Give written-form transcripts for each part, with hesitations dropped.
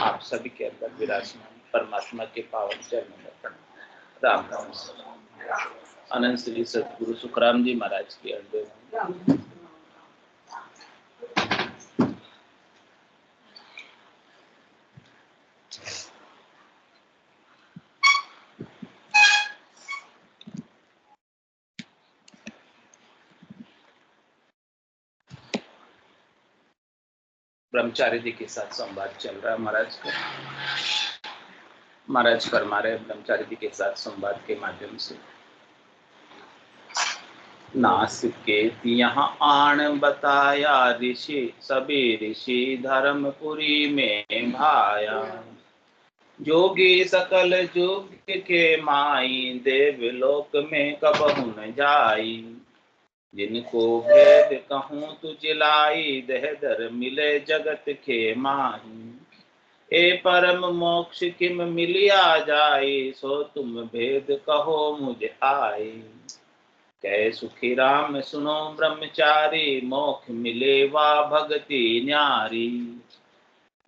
आप सभी के अंदर विराजमान परमात्मा के पावन चरणों में प्रणाम। राम राम। अनंत श्री सदगुरु सुखराम जी महाराज की अर्ज। ब्रह्मचारी जी के साथ संवाद चल रहा है महाराज का। महाराज फरमा रहे ब्रह्मचारी जी के साथ संवाद के माध्यम से, नासिकेत यहाँ आण बताया ऋषि, सभी ऋषि धर्मपुरी में भाया। जोगी सकल जुग के माई, देवलोक में कबहु न जाई। जिनको भेद कहूँ तुझलाई, देह दर मिले जगत के माही। ए परम मोक्ष किम मिलिया जाए, सो तुम भेद कहो मुझे आए। कह सुखी राम सुनो ब्रह्मचारी, मोक्ष मिले वा भगति न्यारी।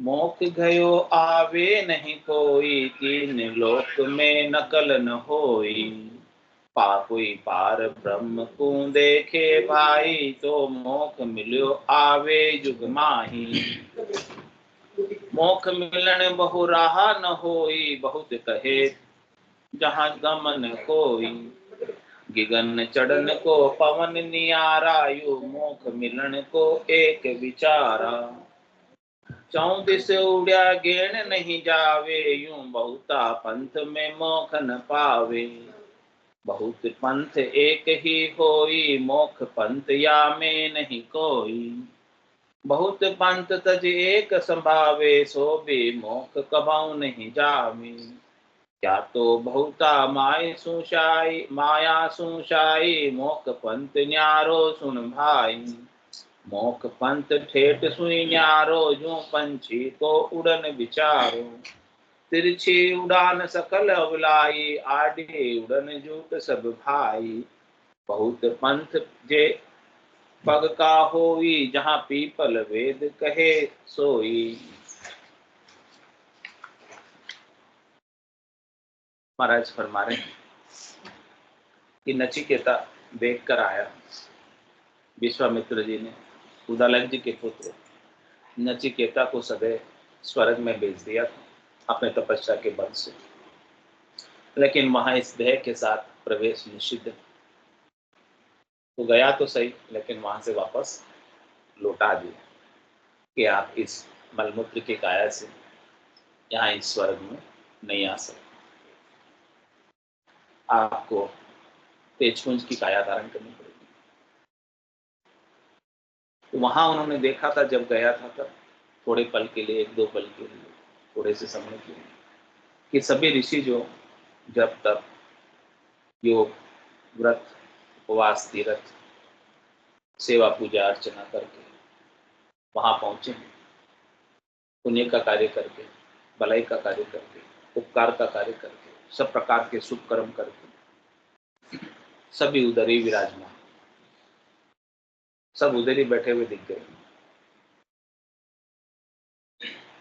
मोक्ष गयो आवे नहीं कोई, तीन लोक में नकल न होई। पापुई पार ब्रह्म को देखे भाई, तो मोक्ष मिलो आवे जुग माही। मोक्ष मिलन बहु राह न होई, बहुत कहे जहाँ गमन कोई। गिगन चढ़न को पवन नियारा, यू मोक्ष मिलन को एक विचारा। चौदिस उड़िया गेण नहीं जावे, यूं बहुता पंथ में मोक्ष न पावे। बहुत पंथ एक ही होई, मोक्ष पंथ या में नहीं कोई। बहुत पंथ तज एक संभावे, सो भी मोक्ष कबाऊ नहीं जावे। क्या तो बहुता माया सुशाई, मोक्ष पंथ न्यारो सुन भाई। मोक्ष पंथ ठेठ सुई न्यारो, जो पंछी को उड़न विचारो। तिरछी उड़ान सकल अवलाई, आडे उड़न जूट सब भाई। बहुत पंथ जे पग का होई, जहाँ पीपल वेद कहे सोई। महाराज फरमा रहे हैं कि नचिकेता देख कर आया। विश्वामित्र जी ने उदालक जी के पुत्र नचिकेता को सदैव स्वर्ग में भेज दिया था अपने तपस्या के बल से, लेकिन वहां इस देह के साथ प्रवेश निषिद्ध। तो गया तो सही, लेकिन वहां से वापस लौटा दिया कि आप इस मलमूत्र की काया से यहाँ इस स्वर्ग में नहीं आ सकते, आपको तेजपुंज की काया धारण करनी पड़ेगी। तो वहां उन्होंने देखा था, जब गया था तब थोड़े पल के लिए, एक दो पल के लिए, थोड़े से समय के लिए, कि सभी ऋषि जो जब तक योग व्रत उपवास तीर्थ सेवा पूजा अर्चना करके वहां पहुंचे, पुण्य का कार्य करके, भलाई का कार्य करके, उपकार का कार्य करके, सब प्रकार के शुभ कर्म करके, सभी उधर ही विराजमान, सब उधर ही बैठे हुए दिख गए।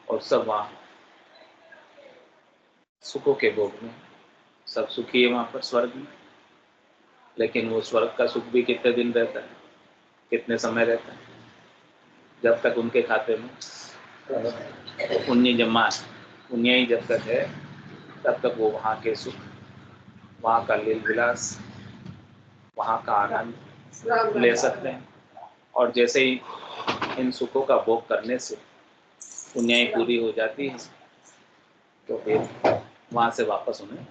और सब वहां सुखों के भोग में, सब सुखी है वहां पर स्वर्ग में। लेकिन वो स्वर्ग का सुख भी कितने दिन रहता है, कितने समय रहता है? जब तक उनके खाते में पुण्य जमा, पुण्य ही जब तक है, तब तक वो वहाँ के सुख, वहाँ का लील विलास, वहाँ का आनंद ले सकते हैं। और जैसे ही इन सुखों का भोग करने से पुण्य पूरी हो जाती है, तो फिर वहाँ से वापस उन्हें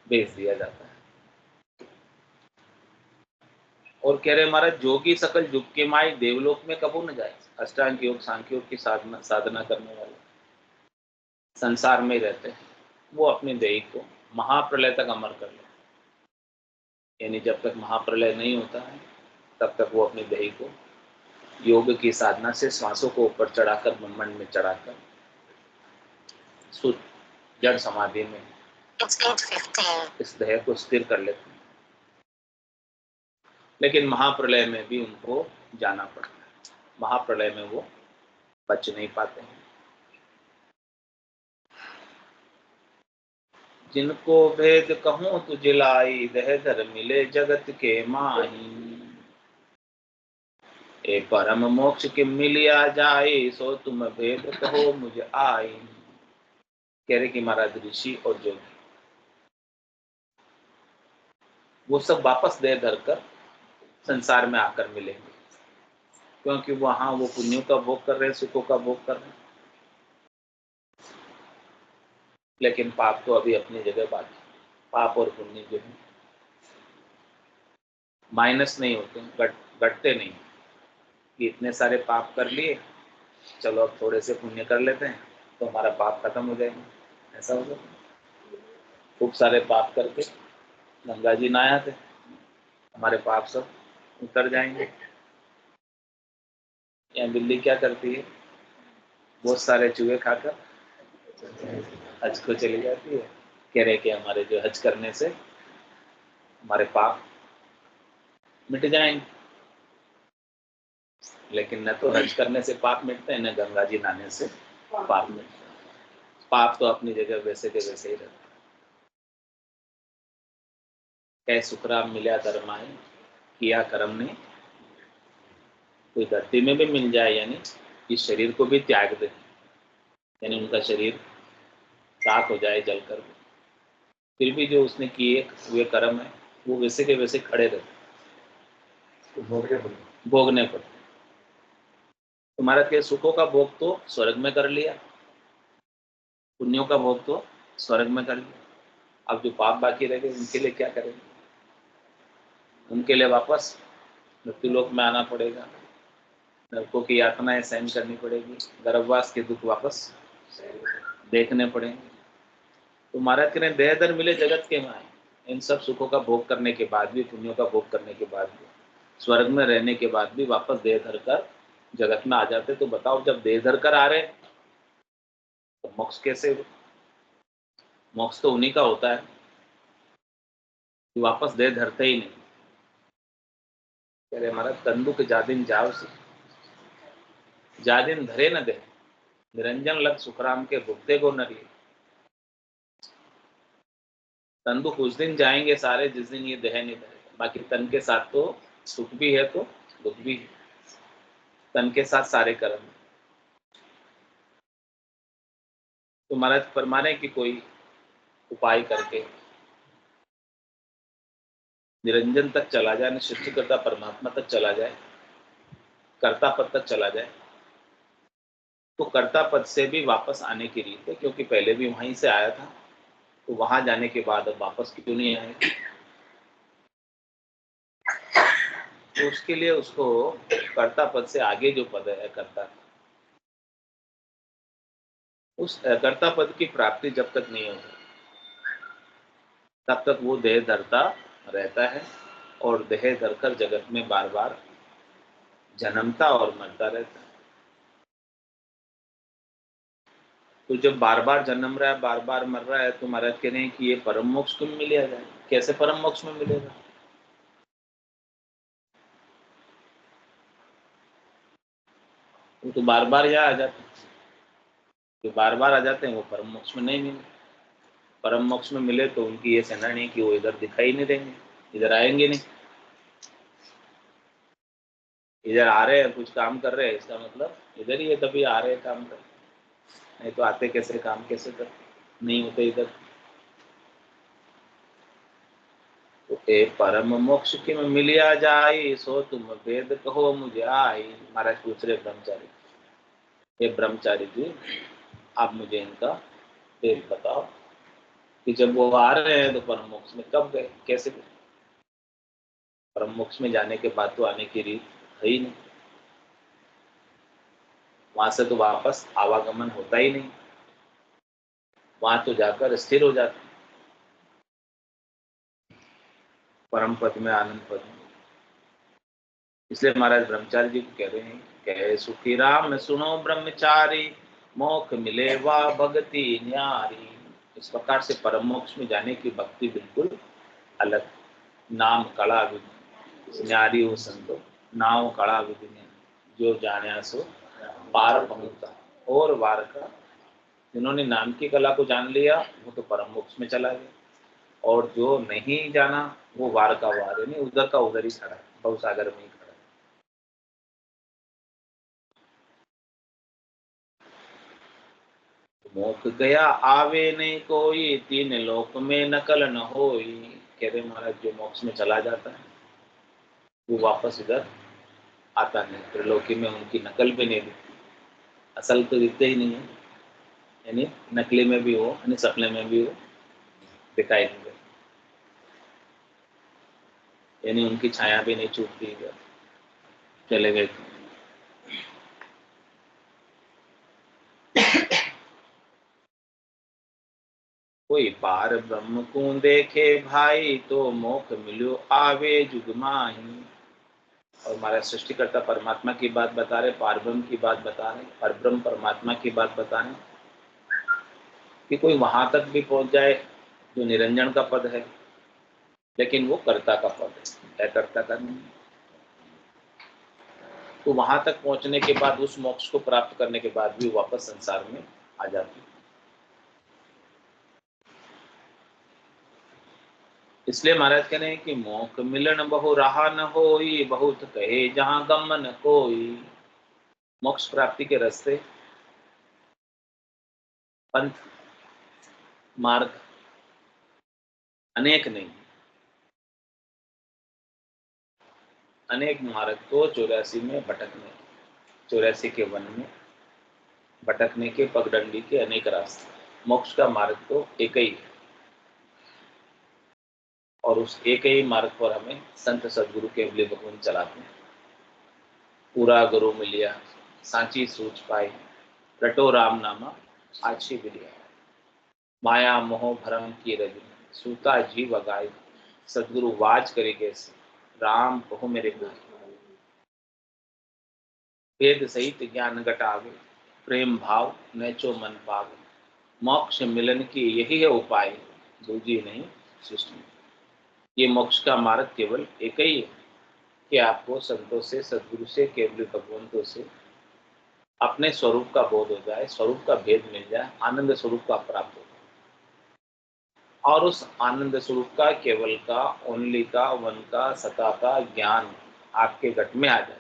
भेज दिया जाता है। और कह रहे महाराज, जोगी सकल जुग के माई, देवलोक में कबू न जाए। अष्टांग योग सांख्य योग की साधना करने वाले संसार में रहते हैं, वो अपने देह को महाप्रलय तक अमर कर ले। यानी जब तक महाप्रलय नहीं होता है, तब तक वो अपने देह को योग की साधना से श्वासों को ऊपर चढ़ाकर, ब्रह्मांड में चढ़ाकर शुद्ध जड़ समाधि में इस देह को स्थिर कर लेते हैं। लेकिन महाप्रलय में भी उनको जाना पड़ता है, महाप्रलय में वो बच नहीं पाते हैं। जिनको भेद कहूँ तुझ लाई, दह धर मिले जगत के माही। ए परम मोक्ष के मिलिया जाए, सो तुम भेद कहो मुझ आई। कह रहे कि महाराज ऋषि और जोगी वो सब वापस दे धर कर संसार में आकर मिलेंगे, क्योंकि वहां वो पुण्यों का भोग कर रहे हैं, सुखों का भोग कर रहे हैं, लेकिन पाप तो अभी अपनी जगह बाकी। पाप और पुण्य जो है माइनस नहीं होते, घटते नहीं कि इतने सारे पाप कर लिए, चलो अब थोड़े से पुण्य कर लेते हैं तो हमारा पाप खत्म हो जाएगा। ऐसा हो जाता। खूब सारे पाप करके गंगा जी नहाया थे, हमारे पाप सब उतर जाएंगे। या बिल्ली क्या करती है, बहुत सारे चूहे खाकर हज को चली जाती है। कह रहे कि हमारे जो हज करने से हमारे पाप मिट जाएंगे, लेकिन न तो हज करने से पाप मिटते हैं, न गंगा जी नहाने से पाप मिटते हैं। पाप तो अपनी जगह वैसे के वैसे ही रहते हैं। कह सुखराम मिला धर्माए, किया कर्म ने कोई धरती में भी मिल जाए, यानी इस शरीर को भी त्याग दे, यानी उनका शरीर राख हो जाए जलकर, फिर भी जो उसने किए हुए कर्म है वो वैसे के वैसे खड़े रहते, भोगने पर। तुम्हारा के सुखों का भोग तो स्वर्ग में कर लिया, पुण्यों का भोग तो स्वर्ग में कर लिया, अब जो पाप बाकी रह गए उनके लिए क्या करेंगे? उनके लिए वापस मृत्युलोक में आना पड़ेगा, नरकों की यातनाएं सहन करनी पड़ेगी, गर्भवास के दुख वापस देखने पड़ेंगे। तो महाराज कह रहे हैं देह दर मिले जगत के माए, इन सब सुखों का भोग करने के बाद भी, पुण्यों का भोग करने के बाद भी, स्वर्ग में रहने के बाद भी वापस देह धर कर जगत में आ जाते। तो बताओ, जब देह धर कर आ रहे तो मोक्ष कैसे? मोक्ष तो उन्हीं का होता है कि वापस देह धरते ही नहीं। कह रहे महाराज तंदुक जादिन जाव से, जादिन धरे न दे, निरंजन लग सुखराम के भुगते को न लिए। तंदुक उस दिन जाएंगे सारे जिस दिन ये देह नहीं धरेगा, बाकी तन के साथ तो सुख भी है तो दुख भी है, तन के साथ सारे कर्म। तो महाराज फरमा रहे कि कोई उपाय करके निरंजन तक चला जाए, सृष्टिकर्ता परमात्मा तक चला जाए, कर्ता पद तक चला जाए, तो कर्ता पद से भी वापस आने की रीत है, क्योंकि पहले भी वहीं से आया था, तो वहां जाने के बाद अब वापस क्यों नहीं आए? तो उसके लिए उसको कर्ता पद से आगे जो पद है कर्ता, उस कर्ता पद की प्राप्ति जब तक नहीं होती तब तक वो देह धरता रहता है, और देह धरकर जगत में बार बार जन्मता और मरता रहता है। तो जब बार बार जन्म रहा है, बार बार मर रहा है, तो महाराज कह रहे हैं कि ये परम मोक्ष क्यों मिलेगा जाए? कैसे परम मोक्ष में मिलेगा? वो तो बार बार यहाँ आ जाते हैं, जो बार बार आ जाते हैं वो परम मोक्ष में नहीं मिले। परम मोक्ष में मिले तो उनकी ये सेना नहीं कि वो इधर दिखाई नहीं देंगे, इधर आएंगे नहीं। इधर आ रहे हैं, कुछ काम कर रहे हैं, इसका मतलब इधर ही है, तभी आ रहे हैं काम कर, नहीं तो आते कैसे, काम कैसे कर, नहीं होते इधर। तो ए परम मोक्ष के में मिलिया जाए, सो तुम वेद कहो मुझे आई। महाराज पूछ रहे ब्रह्मचारी, ये ब्रह्मचारी जी आप मुझे इनका वेद बताओ कि जब वो आ रहे हैं तो परम मोक्ष में कब गए, कैसे गए? परम मोक्ष में जाने के बाद तो आने की रीत है ही नहीं, वहां से तो वापस आवागमन होता ही नहीं, वहां तो जाकर स्थिर हो जाते परम पद में, आनंद पद में। इसलिए महाराज ब्रह्मचारी जी को कह रहे हैं, कहे सुखी राम सुनो ब्रह्मचारी, मोक्ष मिले वा भक्ति न्यारी। इस प्रकार से परम मोक्ष में जाने की भक्ति बिल्कुल अलग। नाम कला विधि न्यारी हो संतो, नाम कला विधि जो जाने सो पार पहुंचता, और वार का जिन्होंने नाम की कला को जान लिया वो तो परम मोक्ष में चला गया, और जो नहीं जाना वो वार का वार, यानी उधर का उधर ही खड़ा है, भवसागर में ही खड़ा है। मोख गया आवे नहीं कोई, तीन लोक में नकल न होई। कह रहे महाराज जो मोक्ष में चला जाता है वो वापस इधर आता नहीं, त्रिलोकी में उनकी नकल भी नहीं दिखती, असल तो दिखते ही नहीं है, यानी नकली में भी हो, यानी सपने में भी हो, दिखाई नहीं देते, यानी उनकी छाया भी नहीं छूटती इधर, चले गए। कोई पार ब्रह्म को देखे भाई, तो मोख मिलो आवे जुग माही। और हमारा सृष्टिकर्ता परमात्मा की बात बता रहे, पार ब्रह्म की बात बता रहे, परब्रह्म परमात्मा की बात बता रहे कि कोई वहां तक भी पहुंच जाए जो निरंजन का पद है, लेकिन वो कर्ता का पद है, कर्ता का नहीं। तो वहां तक पहुंचने के बाद, उस मोक्ष को प्राप्त करने के बाद भी वापस संसार में आ जाती है। इसलिए महाराज कह रहे हैं कि मोक्ष मिलन बहु रहा न होई, बहुत कहे जहां गमन कोई। मोक्ष प्राप्ति के रास्ते, पंथ, मार्ग अनेक नहीं, अनेक मार्ग तो 84 में भटकने, 84 के वन में भटकने के पगडंडी के अनेक रास्ते, मोक्ष का मार्ग तो एक ही है। और उस एक ही मार्ग पर हमें संत सदगुरु के लिए भगवान चलाते हैं। पूरा गुरु मिलिया सांची सूझ पाई, रटो राम नामा आछी बिलिया। माया मोह भरम की रजनी, सूता जीव अगाई। सदगुरु वाज करे कैसे, राम बहु मेरे गुरु। वेद सहित ज्ञान घटावे, प्रेम भाव नैचो मन पावे। मोक्ष मिलन की यही है उपाय, दूजी नहीं सृष्टि में। ये मोक्ष का मार्ग केवल एक ही है कि आपको संतों से, सदगुरु से, केवल भगवंतों से अपने स्वरूप का बोध हो जाए, स्वरूप का भेद मिल जाए, आनंद स्वरूप का प्राप्त हो जाए, और उस आनंद स्वरूप का, केवल का, ओनली का, वन का, सता का ज्ञान आपके घट में आ जाए,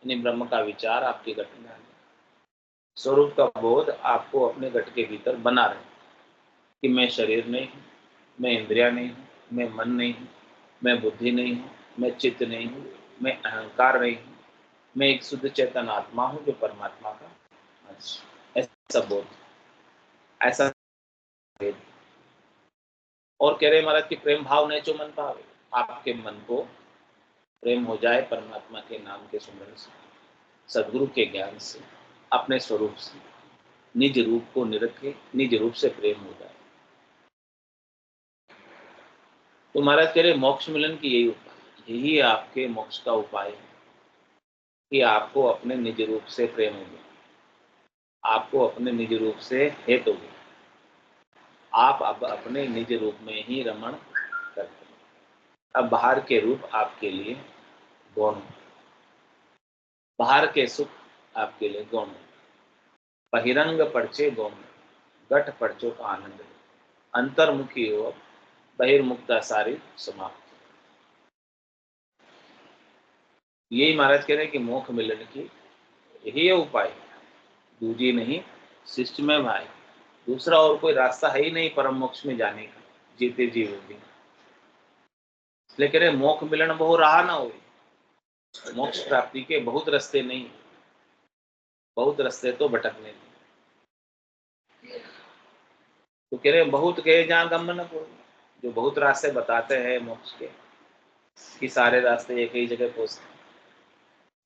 यानी ब्रह्म का विचार आपके घट में आ जाए, स्वरूप का बोध आपको अपने घट के भीतर बना रहे कि मैं शरीर नहीं हूँ, मैं इंद्रिया नहीं हूँ, मैं मन नहीं हूँ, मैं बुद्धि नहीं हूँ, मैं चित्त नहीं हूँ, मैं अहंकार नहीं हूँ, मैं एक शुद्ध चेतन आत्मा हूँ जो परमात्मा का अंश। ऐसा बोध, ऐसा भेद। और कह रहे महाराज कि प्रेम भाव ने जो मन पावे, आपके मन को प्रेम हो जाए परमात्मा के नाम के सुमरन से, सदगुरु के ज्ञान से, अपने स्वरूप से, निज रूप को निरखे, निज रूप से प्रेम हो जाए। तो महाराज कह रहे मोक्ष मिलन की यही उपाय, यही आपके मोक्ष का उपाय है कि आपको अपने निज रूप से प्रेम हो गया, आपको अपने निज रूप से हेत हो गया, आप अब अपने निज रूप में ही रमण करते हैं। अब बाहर के रूप आपके लिए गौण, बाहर के सुख आपके लिए गौण, बहिरंग परचे गौण, गठ परचो का आनंद, अंतर्मुखी हो, बहिर्मुक्ता सारी समाप्त। यही महाराज कह रहे हैं कि मोक्ष मिलन की यही है उपाय, दूजी नहीं शिष्ट में भाई। दूसरा और कोई रास्ता है ही नहीं परम मोक्ष में जाने का, जीते जी होगी। इसलिए कह रहे मोक्ष मिलन बहु रहा ना हो, मोक्ष प्राप्ति के बहुत रास्ते नहीं, बहुत रास्ते तो भटकने के। तो कह रहे बहुत गए जहाँ गम न कोई, जो बहुत रास्ते बताते हैं मोक्ष के कि सारे रास्ते एक ही जगह पहुंचते,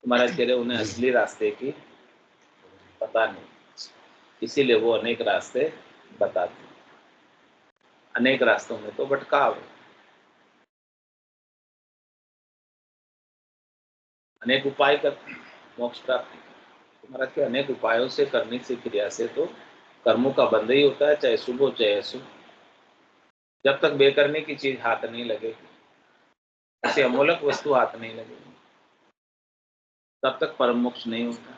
तो महाराज कह रहे उन्हें असली रास्ते की पता नहीं, इसीलिए वो अनेक रास्ते बताते, अनेक रास्तों में तो भटकाव है, अनेक उपाय करते हैं मोक्ष प्राप्ति। तो महाराज के अनेक उपायों से, करने से, क्रिया से तो कर्मों का बंध ही होता है, चाहे शुभ हो चाहे अशुभ। जब तक बेकरने की चीज हाथ नहीं लगेगी, किसी अमूलक वस्तु हाथ नहीं लगेगी, तब तक परम मोक्ष नहीं होता।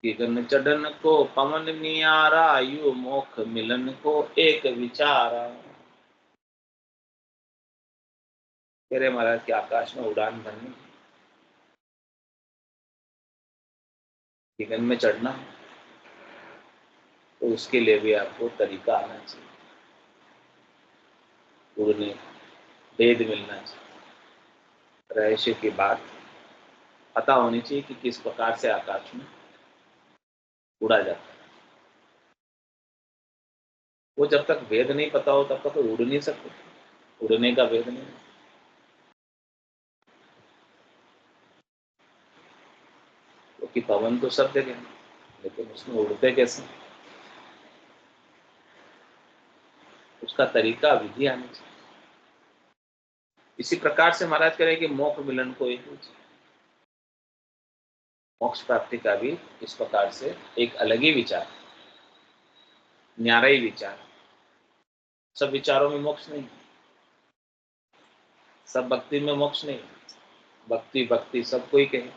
गगन चढ़न को पवन नियारा, यू मोख मिलन को एक विचारा। कह रहे महाराज कि आकाश में उड़ान भरनी, गगन में चढ़ना, तो उसके लिए भी आपको तरीका आना चाहिए, उड़ने भेद मिलना चाहिए, रहस्य की बात पता होनी चाहिए कि किस प्रकार से आकाश में उड़ा जाता है। वो जब तक भेद नहीं पता हो तब तक तो उड़ नहीं सकते, उड़ने का भेद नहीं। क्योंकि पवन तो सब जगह है, लेकिन उसमें उड़ते कैसे, उसका तरीका विधि आनी चाहिए। इसी प्रकार से महाराज कह रहे कि मोक्ष मिलन को एक, मोक्ष प्राप्ति का भी इस प्रकार से एक अलग ही विचार, न्यारा ही विचार। सब विचारों में मोक्ष नहीं, सब भक्ति में मोक्ष नहीं। भक्ति भक्ति सब कोई कहे,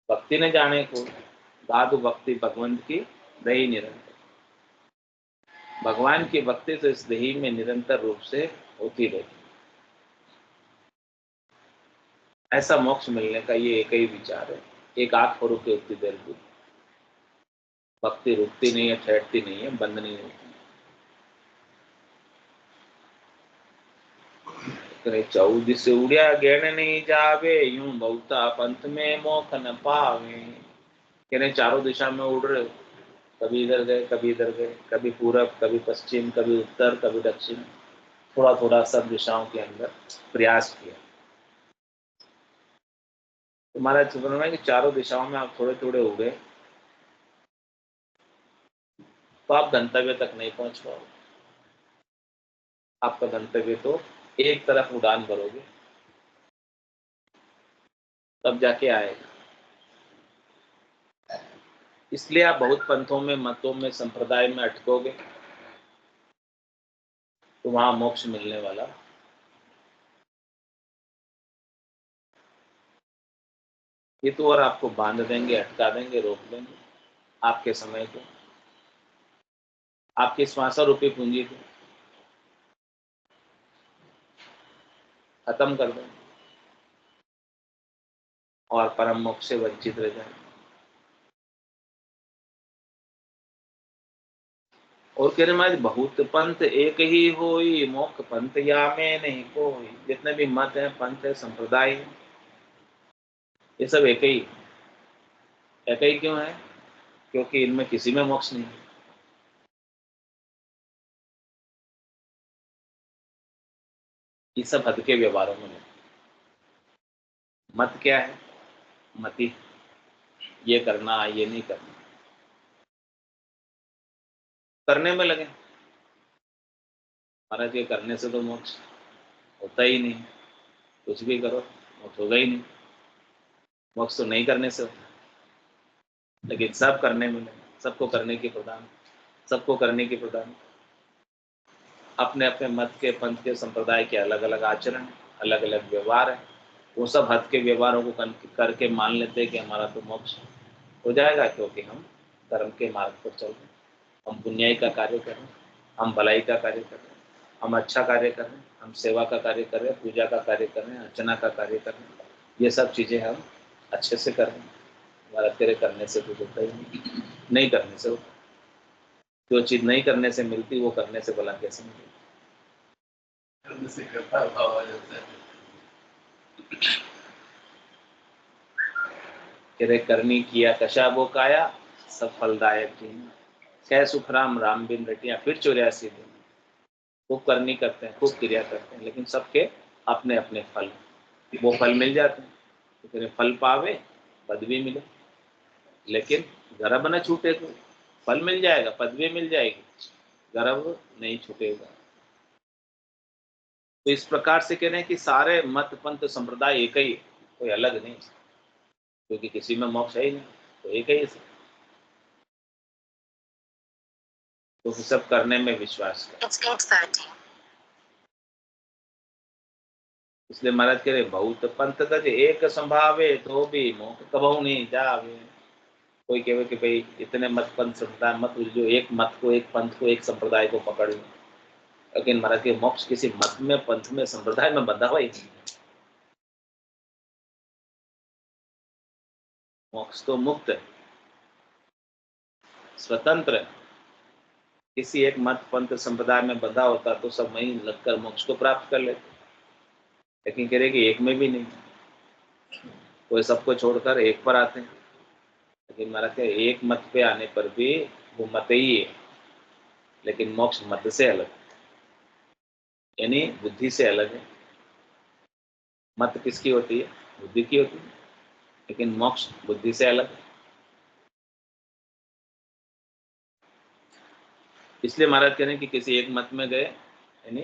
भक्ति न जाने को साधु भक्ति भगवंत की दही निरंतर। भगवान की भक्ति तो इस दही में निरंतर रूप से होती रहती। ऐसा मोक्ष मिलने का ये एक ही विचार है। एक आंख पर रुके उतनी देर की भक्ति रुकती नहीं है, ठहरती नहीं है, बंद नहीं होती। 14 से उड़िया गहन नहीं जावे, यूं बहुता पंथ में मोख न पावे। कह रहे चारों दिशा में उड़ रहे, कभी इधर गए, कभी इधर गए, कभी पूरब, कभी पश्चिम, कभी उत्तर, कभी दक्षिण, थोड़ा थोड़ा सब दिशाओं के अंदर प्रयास किया। तो महाराज सुब्रमण्य है कि चारों दिशाओं में आप थोड़े थोड़े उड़े तो आप गंतव्य तक नहीं पहुंच पाओगे। आपका गंतव्य तो एक तरफ उड़ान भरोगे तब जाके आएगा। इसलिए आप बहुत पंथों में, मतों में, संप्रदाय में अटकोगे तो वहां मोक्ष मिलने वाला। ये तो और आपको बांध देंगे, अटका देंगे, रोक देंगे आपके समय को, आपकी श्वासा रूपी पूंजी को खत्म कर देंगे और परम मोक्ष से वंचित रह जाएंगे। और कह रहे महाराज बहुत पंथ एक ही होई, मोक्ष पंथ या में नहीं कोई। जितने भी मत है, पंथ है, संप्रदाय है, ये सब एक ही। एक ही क्यों है? क्योंकि इनमें किसी में मोक्ष नहीं है। ये सब हद के व्यवहारों में नहीं। मत क्या है? मति, ये करना, ये नहीं करना, करने में लगे। महाराज ये करने से तो मोक्ष होता ही नहीं, कुछ भी करो मोक्ष होगा ही नहीं। मोक्ष तो नहीं करने से होता, लेकिन सब करने में लगे, सबको करने की प्रदान, सबको करने की प्रदान। अपने अपने मत के, पंथ के, संप्रदाय के अलग अलग आचरण, अलग अलग व्यवहार है। वो सब हद के व्यवहारों को करके मान लेते हैं कि हमारा तो मोक्ष हो जाएगा, क्योंकि हम धर्म के मार्ग पर चल रहे हैं, हम पुण्याई का कार्य कर रहे हैं, हम भलाई का कार्य कर रहे हैं, हम अच्छा कार्य कर रहे हैं, हम सेवा का कार्य कर रहे हैं, पूजा का कार्य कर रहे हैं, अर्चना का कार्य कर रहे हैं। ये सब चीज़ें हम अच्छे से कर रहे हैं। हमारा तेरे करने से कुछ होता ही नहीं करने से होता। जो चीज़ नहीं करने से मिलती वो करने से भला कैसे मिलेगी? करनी किया कशा वो काया, सब फलदायक जीना। कह सुखराम राम बिन रटिया, फिर 84 दिन। खूब करनी करते हैं, खूब क्रिया करते हैं, लेकिन सबके अपने अपने फल, वो फल मिल जाते हैं। तो फिर फल पावे, पदवी मिले, लेकिन गर्भ न छूटे तो फल मिल जाएगा, पदवी मिल जाएगी, गर्भ नहीं छूटेगा। तो इस प्रकार से कह रहे हैं कि सारे मत पंथ संप्रदाय एक ही, कोई अलग नहीं, क्योंकि किसी में मोक्ष है ही नहीं, तो एक ही है। तो सब करने में विश्वास करें। इसलिए महाराज कह रहे बहुत पंथ तज एक संभावे, तो भी मोक्ष कबहु नहीं जावे। कोई कहे कि भाई इतने मत पंथ संप्रदाय मत उलझो, एक मत को, एक पंथ को, एक संप्रदाय को पकड़ लो। लेकिन महाराज के मोक्ष किसी मत में, पंथ में, संप्रदाय में बंधा हुआ ही नहीं है। मोक्ष तो मुक्त है, स्वतंत्र है। किसी एक मत पंथ संप्रदाय में बंधा होता तो सब वहीं लगकर मोक्ष को प्राप्त कर लेते। लेकिन कह रहे कि एक में भी नहीं, कोई सबको छोड़कर एक पर आते हैं। लेकिन महाराज के एक मत पे आने पर भी वो मत ही है, लेकिन मोक्ष मत से अलग, यानी बुद्धि से अलग है। मत किसकी होती है? बुद्धि की होती है, लेकिन मोक्ष बुद्धि से अलग है। इसलिए महाराज कह रहे हैं कि किसी एक मत में गए, यानी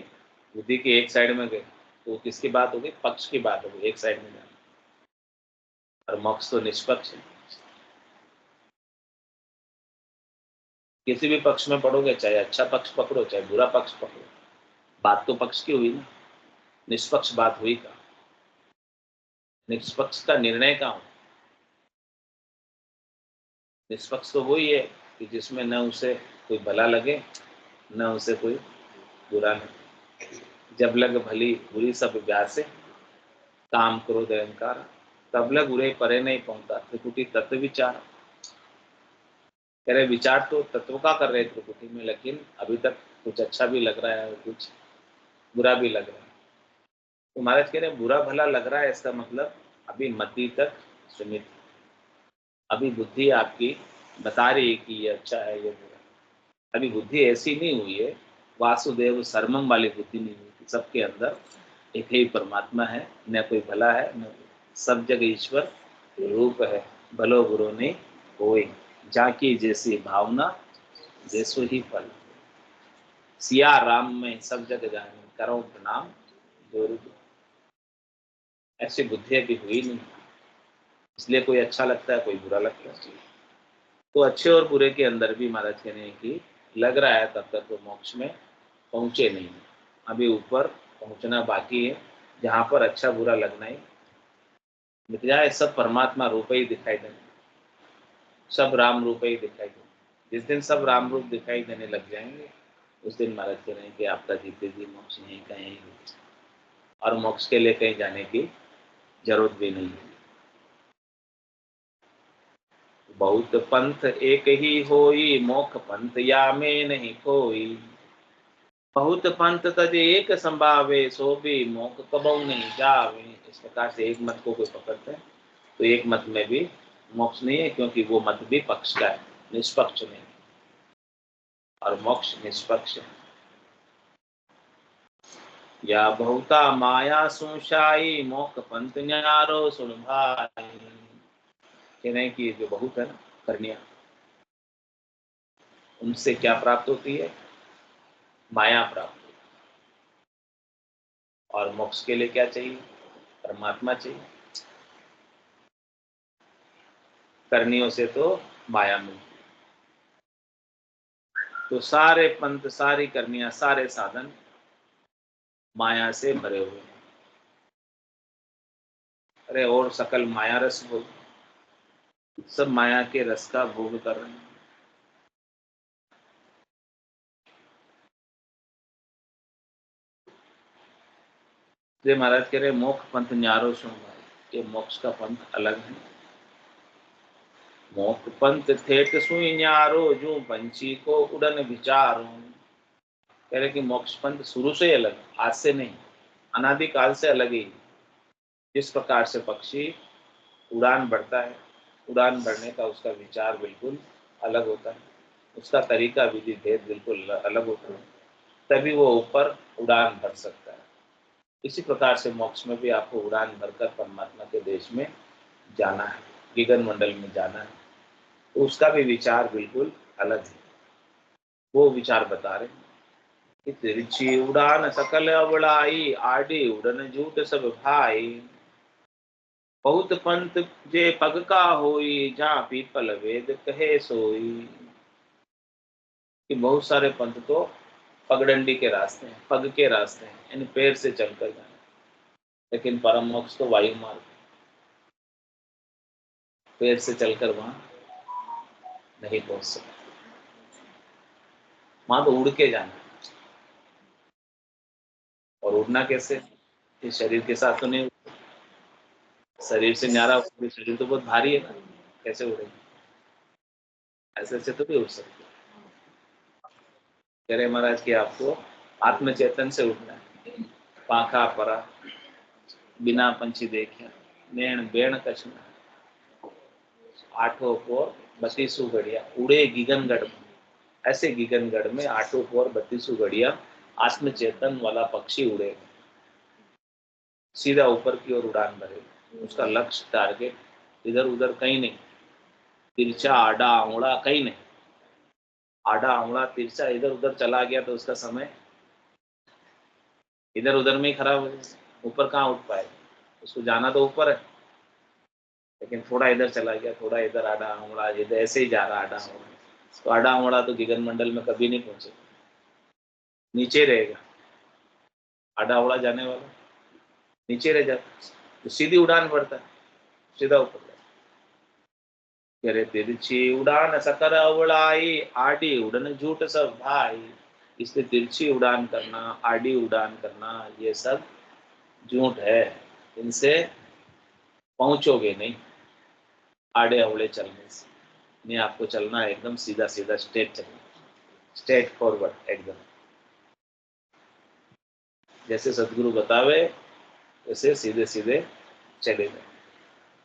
बुद्धि के एक साइड में गए, तो किसकी बात होगी? पक्ष की बात होगी, एक साइड में जाना। और मोक्ष तो निष्पक्ष है, किसी भी पक्ष में पढ़ोगे, चाहे अच्छा पक्ष पकड़ो चाहे बुरा पक्ष पकड़ो, बात तो पक्ष की हुई ना, निष्पक्ष बात हुई का। निष्पक्ष का निर्णय कहाँ हो? निष्पक्ष तो वही है कि जिसमें न उसे कोई भला लगे न उसे कोई बुरा लगे। जब लग भली बुरी सब व्यासे, काम क्रोध अहंकार, तब लग उरे परे नहीं पहुंचता, त्रिकुटी तत्व विचार। कह रहे विचार तो तत्व का कर रहे त्रिकुटी में, लेकिन अभी तक कुछ अच्छा भी लग रहा है, कुछ बुरा भी लग रहा है। तो महाराज कह रहे बुरा भला लग रहा है, इसका मतलब अभी मति तक सीमित, अभी बुद्धि आपकी बता रही है कि ये अच्छा है ये बुरा। अभी बुद्धि ऐसी नहीं हुई है, वासुदेव सर्वम वाली बुद्धि नहीं हुई, सबके अंदर एक ही परमात्मा है, न कोई भला है न सब जगह ईश्वर रूप है, भलो बुरो नहीं कोई, जाकी जैसी भावना जैसो ही फल। सिया राम में सब जगह जाने, करो प्रणाम जोर। ऐसी बुद्धि अभी हुई नहीं, इसलिए कोई अच्छा लगता है कोई बुरा लगता है। तो अच्छे और बुरे के अंदर भी महाराज कहने हैं कि लग रहा है तब तक तो मोक्ष में पहुंचे नहीं, अभी ऊपर पहुंचना बाकी है, जहां पर अच्छा बुरा लगना ही मिट जाए, सब परमात्मा रूप ही दिखाई देने, सब राम रूप ही दिखाई देने। जिस दिन सब राम रूप दिखाई देने लग जाएंगे, उस दिन महाराज कह रहे हैं कि आपका जीते जी मोक्ष यहीं का यहीं हो, और मोक्ष के लिए कहीं जाने की जरूरत भी नहीं है। बहुत पंथ एक ही होई, मोक्ष पंथ या में नहीं कोई। बहुत पंथ तज एक संभावे, सो भी मोक्ष कबहु नहीं जावे। इस प्रकार से एक मत को कोई पकड़ते हैं तो एक मत में भी मोक्ष नहीं है, क्योंकि वो मत भी पक्ष का है, निष्पक्ष नहीं, और मोक्ष निष्पक्ष है। या बहुता माया सुशाई, मोक्ष पंथ न्यारो सुन भाई। कहने की जो बहुत है ना करनिया, उनसे क्या प्राप्त होती है? माया प्राप्त होती है। और मोक्ष के लिए क्या चाहिए? परमात्मा चाहिए। करनियों से तो माया मिलती है। तो सारे पंथ, सारी करनियां, सारे साधन माया से भरे हुए हैं। अरे और सकल माया रस भोग, सब माया के रस का भोग कर रहे हैं। ये महाराज कह रहे मोक्ष पंथ न्यारो सो भाई, ये मोक्ष का पंथ अलग है। मोक्ष पंथ थेट सुई न्यारो, जो पंछी को उड़न विचारो। कह रहे कि मोक्ष पंथ शुरू से ही अलग, आज से नहीं, अनादिकाल से अलग ही। जिस प्रकार से पक्षी उड़ान बढ़ता है, उड़ान बढ़ने का उसका विचार बिल्कुल अलग होता है, उसका तरीका विधि भेद बिल्कुल अलग होता है, तभी वो ऊपर उड़ान भर सकता है। इसी प्रकार से मोक्ष में भी आपको उड़ान भरकर परमात्मा के देश में जाना है, गगन मंडल में जाना है, तो उसका भी विचार बिल्कुल अलग है। वो विचार बता रहे हैं कि तिरछी उड़ान सकल अवड़ाई, आडी उड़न झूठ सब भाई। बहुत पंथ जे पग का होई, जहाँ पीपल वेद कहे सोई। कि बहुत सारे पंथ तो पगडंडी के रास्ते हैं, पग के रास्ते हैं, यानी पैर से चलकर जाना, लेकिन परम मोक्ष तो वायु मार्ग, पैर से चलकर वहां नहीं पहुंच सकते। वहां तो उड़ के जाना, और उड़ना कैसे? इस शरीर के साथ तो नहीं, शरीर से न्यारा, शरीर तो बहुत भारी है ना, कैसे उड़ेगा? ऐसे ऐसे तो नहीं उड़ सकते। कह रहे महाराज कि आपको आत्म चेतन से उठना है। पाखा परा बिना पंछी देखे, नैण बेण कछ न, आठों पोर बत्तीसु घड़िया उड़े गिगनगढ़ में। ऐसे गिगनगढ़ में आठों पोर बत्तीसु घड़िया आत्म चेतन वाला पक्षी उड़े, सीधा ऊपर की ओर उड़ान भरेगा। उसका लक्ष्य टारगेट इधर उधर कहीं नहीं, तिरछा आड़ा आंवड़ा कहीं नहीं। आड़ा आंवड़ा तिरछा इधर उधर चला गया तो उसका समय इधर उधर में ही खराब हो जाएगा। ऊपर कहाँ उठ पाएगा? उसको जाना तो ऊपर है, लेकिन थोड़ा इधर चला गया, थोड़ा इधर आड़ा आंवड़ा, इधर ऐसे ही जा रहा आड़ा आंवड़ा, तो आड़ा आंवड़ा तो गगन मंडल में कभी नहीं पहुंचेगा, नीचे रहेगा। आड़ा आंवड़ा जाने वाला नीचे रह जाता, तो सीधी उड़ान पड़ता है, सीधा ऊपर जाता। करे तिरछी उड़ान सकर अवड़ाई, आड़ी उड़न झूठ सब भाई। इसलिए तिरछी उड़ान करना, आड़ी उड़ान करना, ये सब झूठ है। इनसे पहुंचोगे नहीं आड़े अवड़े चलने से। नहीं, आपको चलना है एकदम सीधा सीधा, स्ट्रेट चलना, स्ट्रेट फॉरवर्ड एकदम। जैसे सदगुरु बतावे वैसे सीधे सीधे चले गए,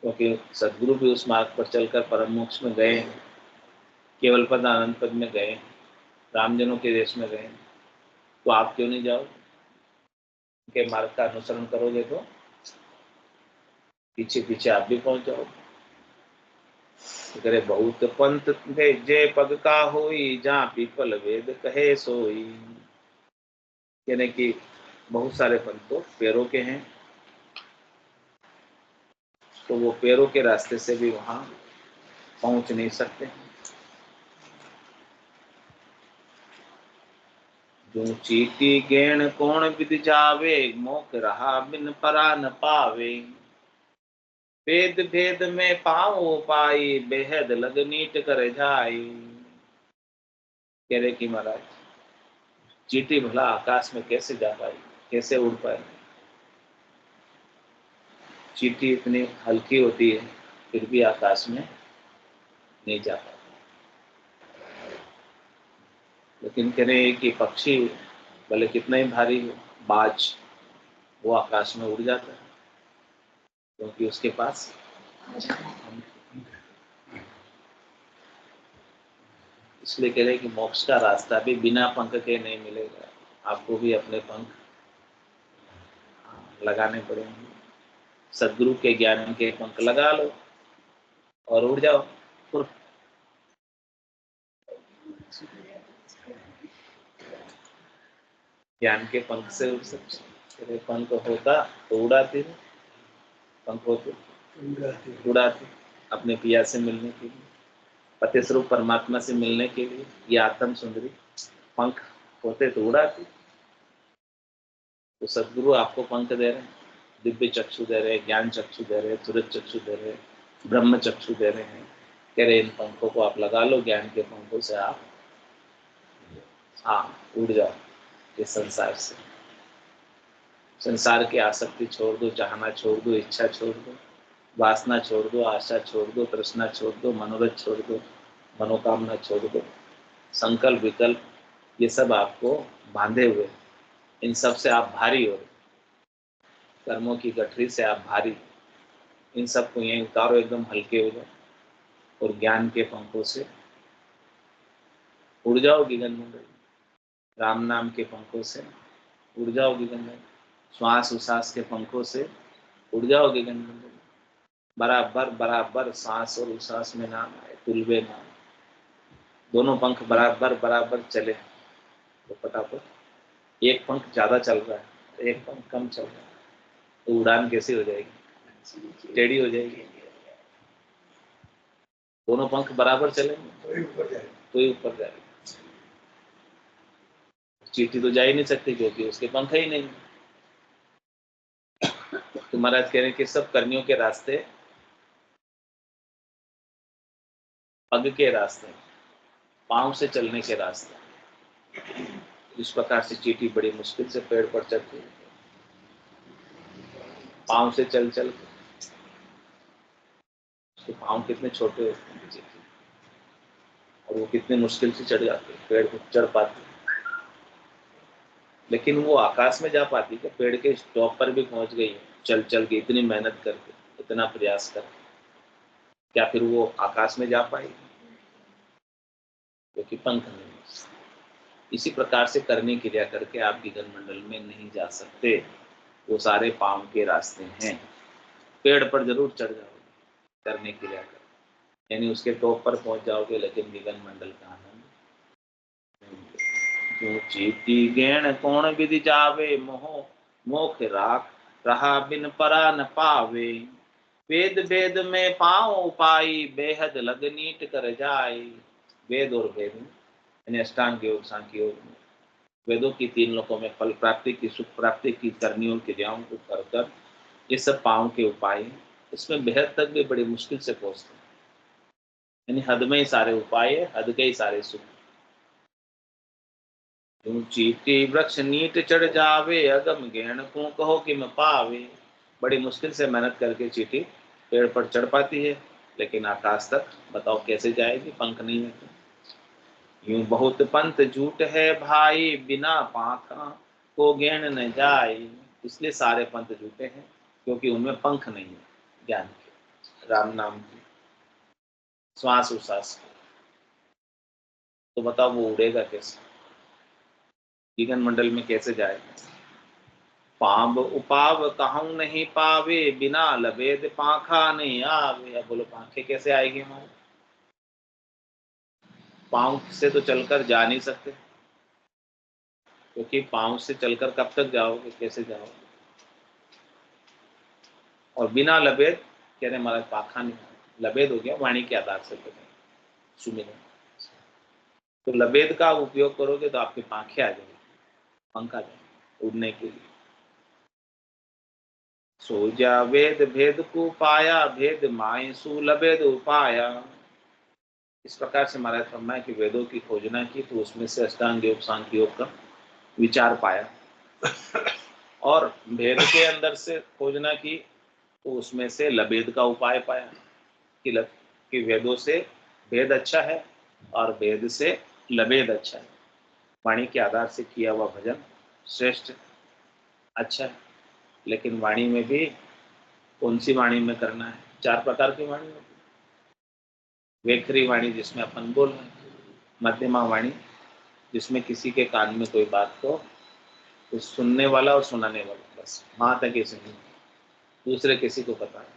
क्योंकि सदगुरु भी उस मार्ग पर चलकर परम मोक्ष में गए, केवल पद आनंद पद में गए, रामजनों के देश में गए। तो आप क्यों नहीं जाओ? उनके मार्ग का अनुसरण करोगे तो पीछे पीछे आप भी पहुंच जाओ। तो करे बहुत पंथ जे पग का होई, जहाँ पीपल वेद कहे सोई। यानी कि बहुत सारे पंथ तो पैरों के हैं, तो वो पैरों के रास्ते से भी वहां पहुंच नहीं सकते। जो चीटी गेण कौन विद जावे, मोक रहा बिन परा न पावे। वेद भेद में पाओ पाई, बेहद लग नीट कर जाई। कह रहे कि महाराज चीटी भला आकाश में कैसे जा पाई, कैसे उड़ पाई? चीटी इतनी हल्की होती है फिर भी आकाश में नहीं जा पाती। लेकिन कह रहे कि पक्षी भले कितना ही भारी हो, बाज, वो आकाश में उड़ जाता है, क्योंकि उसके पास इसलिए कह रहे कि मोक्ष का रास्ता भी बिना पंख के नहीं मिलेगा। आपको भी अपने पंख लगाने पड़ेंगे। सदगुरु के ज्ञान के पंख लगा लो और उड़ जाओ। ज्ञान के पंख से उड़ सकते, पंख होता तो उड़ाते, पंख होते उड़ाते अपने पिया से मिलने के लिए, पति स्वरूप परमात्मा से मिलने के लिए। ये आत्म सुंदरी पंख होते तो उड़ाते। तो सदगुरु आपको पंख दे रहे हैं, दिव्य चक्षु दे रहे हैं, ज्ञान चक्षु दे रहे हैं, सूरज चक्षु दे रहे हैं, ब्रह्म चक्षु दे रहे हैं। कह रहे इन पंखों को आप लगा लो, ज्ञान के पंखों से आप हाँ उड़ जाओ इस संसार से। संसार की आसक्ति छोड़ दो, चाहना छोड़ दो, इच्छा छोड़ दो, वासना छोड़ दो, आशा छोड़ दो, तृष्णा छोड़ दो, मनोरथ छोड़ दो, मनोकामना छोड़ दो, संकल्प विकल्प, ये सब आपको बांधे हुए, इन सब से आप भारी हो रहे, कर्मों की गठरी से आप भारी, इन सब को यहीं उतारो, एकदम हल्के हो जाओ और ज्ञान के पंखों से उड़ जाओ गगन में। राम नाम के पंखों से उड़ जाओ गगन में, श्वास उसास के पंखों से उड़ जाओ गगन में। बराबर बराबर सांस और उसास में नाम आए, तुलबे नाम, दोनों पंख बराबर बराबर चले तो फटाफट। एक पंख ज्यादा चल रहा है, एक पंख कम चल रहा है, तो उड़ान कैसी हो जाएगी? टेढ़ी हो जाएगी। दोनों पंख बराबर चलेंगे तो ही ऊपर जाएगी। चींटी तो जा ही नहीं सकती क्योंकि उसके पंख ही नहीं। तो महाराज कह रहे हैं कि सब कर्मियों के रास्ते पग के रास्ते, पांव से चलने के रास्ते। इस प्रकार से चींटी बड़ी मुश्किल से पेड़ पर चढ़ती है, पांव से चल चल के। उसके पांव कितने छोटे होते हैं चींटी, और वो कितने मुश्किल से चढ़ जाते हैं, पेड़ पर चढ़ पाती। लेकिन वो आकाश में जा पाती कि पेड़ के टॉप पर भी पहुंच गई, चल चल के, इतनी मेहनत करके, इतना प्रयास करके, क्या फिर वो आकाश में जा पाएगी? क्योंकि पंख नहीं। इसी प्रकार से करनी क्रिया करके आप गगन मंडल में नहीं जा सकते। वो सारे पांव के रास्ते हैं। पेड़ पर जरूर चढ़ जाओगे करने क्रिया कर, यानी उसके टॉप पर पहुंच जाओगे, लेकिन गगन मंडल का आनंद क्यों। चीटी गैण कौन विधि जावे, मोह मोख राख रहा बिन परा न पावे। वेद वेद में पाओ पाई, बेहद लग नीट कर जाए। वेद और वेद यानी अष्टांग योग, सांख्य योग, वेदों की 3 लोकों में फल प्राप्ति की, सुख प्राप्ति की करनी और क्रियाओं को कर कर ये सब पाओ के उपाय हैं। इसमें बेहद तक भी बड़ी मुश्किल से पहुंचते हैं, यानी हद में ही सारे उपाय है, हद के ही सारे सुख। चीटी वृक्ष नीट चढ़ जावे, अगम गहन को कहो कि मैं पावे। बड़ी मुश्किल से मेहनत करके चीटी पेड़ पर चढ़ पाती है, लेकिन आकाश तक बताओ कैसे जाएगी, पंख नहीं है। यूं बहुत पंथ झूठ है भाई, बिना पाखा को गहन न जाए। इसलिए सारे पंथ झूठे हैं, क्योंकि उनमें पंख नहीं है ज्ञान के, राम नाम की, श्वास उश्वास। तो बताओ वो उड़ेगा कैसे, गगन मंडल में कैसे जाएगा? पाव उपाव कहूं नहीं पावे, बिना लबेद पाखा नहीं आवे। अब बोलो पाखे कैसे आएगी हमारे? पांव से तो चलकर जा नहीं सकते, क्योंकि पांव से चलकर कब तक जाओगे, कैसे जाओगे? और बिना लबेद कह रहे महाराज पाखा नहीं, लबेद हो गया वाणी के आधार से सुमिरन। तो लबेद का उपयोग करोगे तो आपके पाखे आ जाएंगे, पंख आ जाएंगे उड़ने के लिए। सो जा वेद भेद को पाया, भेद माय सु लबेद उपाया। इस प्रकार से महाराज फरमाया कि वेदों की खोजना की, तो उसमें से अष्टांग योग, सांख्य योग का विचार पाया, और भेद के अंदर से खोजना की, तो उसमें से लबेद का उपाय पाया कि वेदों से भेद अच्छा है और भेद से लबेद अच्छा है। वाणी के आधार से किया हुआ भजन श्रेष्ठ अच्छा है। लेकिन वाणी में भी कौन सी वाणी में करना है? 4 प्रकार की वाणी होती है। वेखरी वाणी जिसमें अपन बोल रहे हैं, मध्यमा वाणी जिसमें किसी के कान में कोई बात को तो सुनने वाला और सुनाने वाला, बस वहां तक ही सुनिए, दूसरे किसी को पता नहीं।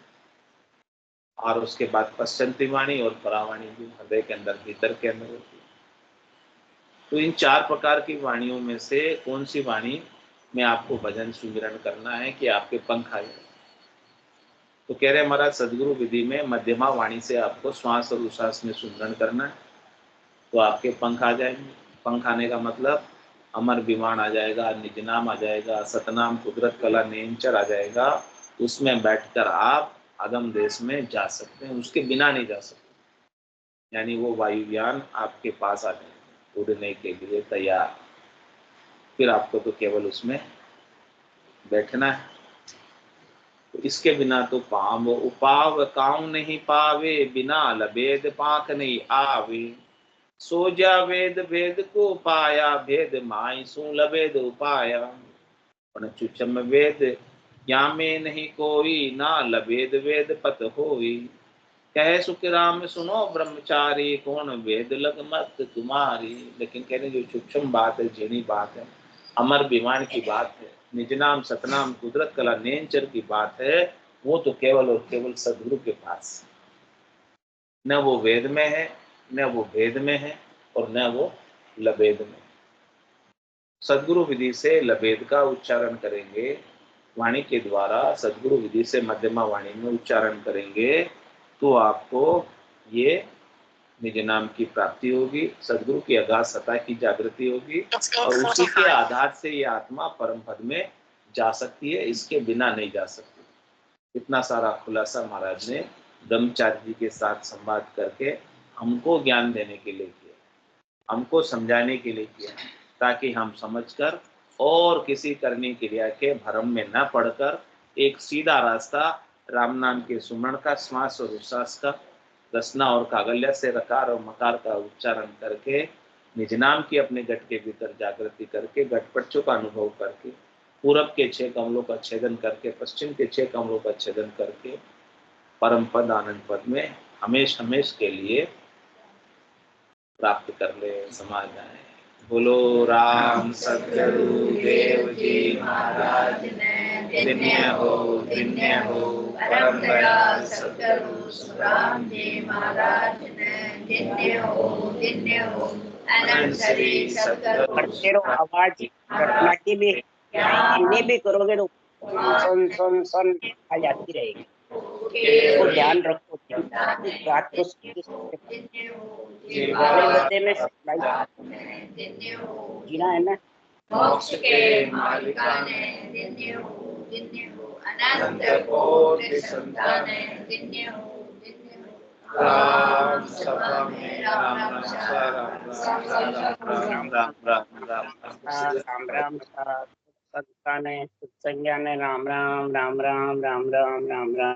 और उसके बाद पश्चंती वाणी और परावाणी भी हृदय के अंदर, भीतर के अंदर होती है। तो इन 4 प्रकार की वाणियों में से कौन सी वाणी में आपको भजन सुमिरन करना है कि आपके पंख आ जाए? तो कह रहे महाराज सदगुरु विधि में मध्यमा वाणी से आपको श्वास और उश्वास में सुमिरन करना है, तो आपके पंख आ जाएंगे। पंख आने का मतलब अमर विमान आ जाएगा, निज नाम आ जाएगा, सतनाम, कुदरत, कला, नेमचर आ जाएगा। उसमें बैठकर आप अगम देश में जा सकते हैं, उसके बिना नहीं जा सकते। यानी वो वायुयान आपके पास आ जाएंगे उड़ने के लिए तैयार, फिर आपको तो केवल उसमें बैठना है। तो इसके बिना तो पाव उपाव काऊ नहीं पावे, बिना लबेद पाख नहीं आवे। सो जा वेद भेद को पाया, भेद माई सू लबेद उपाया। चुचम वेद या में नहीं कोई, ना लबेद वेद पत होई। कहे सुख राम सुनो ब्रह्मचारी, कौन वेद लग मत तुम्हारी। लेकिन कहने जो सूक्ष्म बात है, झीणी बात है, अमर विमान की बात है, निज नाम सतनाम कुदरत कला नेंचर की बात है, वो तो केवल और केवल सदगुरु के पास। न वो वेद में है, न वो भेद में है, और न वो लबेद में। सदगुरु विधि से लबेद का उच्चारण करेंगे, वाणी के द्वारा सदगुरु विधि से मध्यमा वाणी में उच्चारण करेंगे, तो आपको ये निज नाम की प्राप्ति होगी, सदगुरु की अगाध सत्ता की जागृति होगी, और उसी के आधार से ये आत्मा परम पद में जा सकती है, इसके बिना नहीं जा सकती। इतना सारा खुलासा महाराज ने ब्रह्मचारी जी के साथ संवाद करके हमको ज्ञान देने के लिए किया, हमको समझाने के लिए किया, ताकि हम समझकर और किसी करनी क्रिया के भ्रम में न पड़कर एक सीधा रास्ता राम नाम के सुमरण का, श्वास और उच्छ्वास का, रसना और कागल्य से रकार और मकार का उच्चारण करके निज नाम की अपने घट के भीतर जागृति करके घटपटचों का अनुभव करके पूरब के 6 कमलों का छेदन करके पश्चिम के 6 कमलों का छेदन करके परम पद आनंद पद में हमेश हमेश के लिए प्राप्त कर ले, समा जाए। बोलो राम सतगुरु देव जी महाराज धन्य हो, धन्य हो। परम दयाल सतगुरु सुखराम जी महाराज धन्य हो, धन्य हो। अनंत श्री सतगुरु करते रहो, आवाज घटना की भी कितनी भी करोगे तो सुन सुन सुन आ जाती रहेगी। तो ध्यान रखो, इस बात को अगले बदले में जीना है ना। मोक्ष के मालिकाने धन्य हो, धन्य हो। अनंत कोटि संताने धन्य हो, धन्य हो। राम सभा में राम राम राम राम राम संताने सत्संज्ञाने राम राम राम राम राम राम राम राम।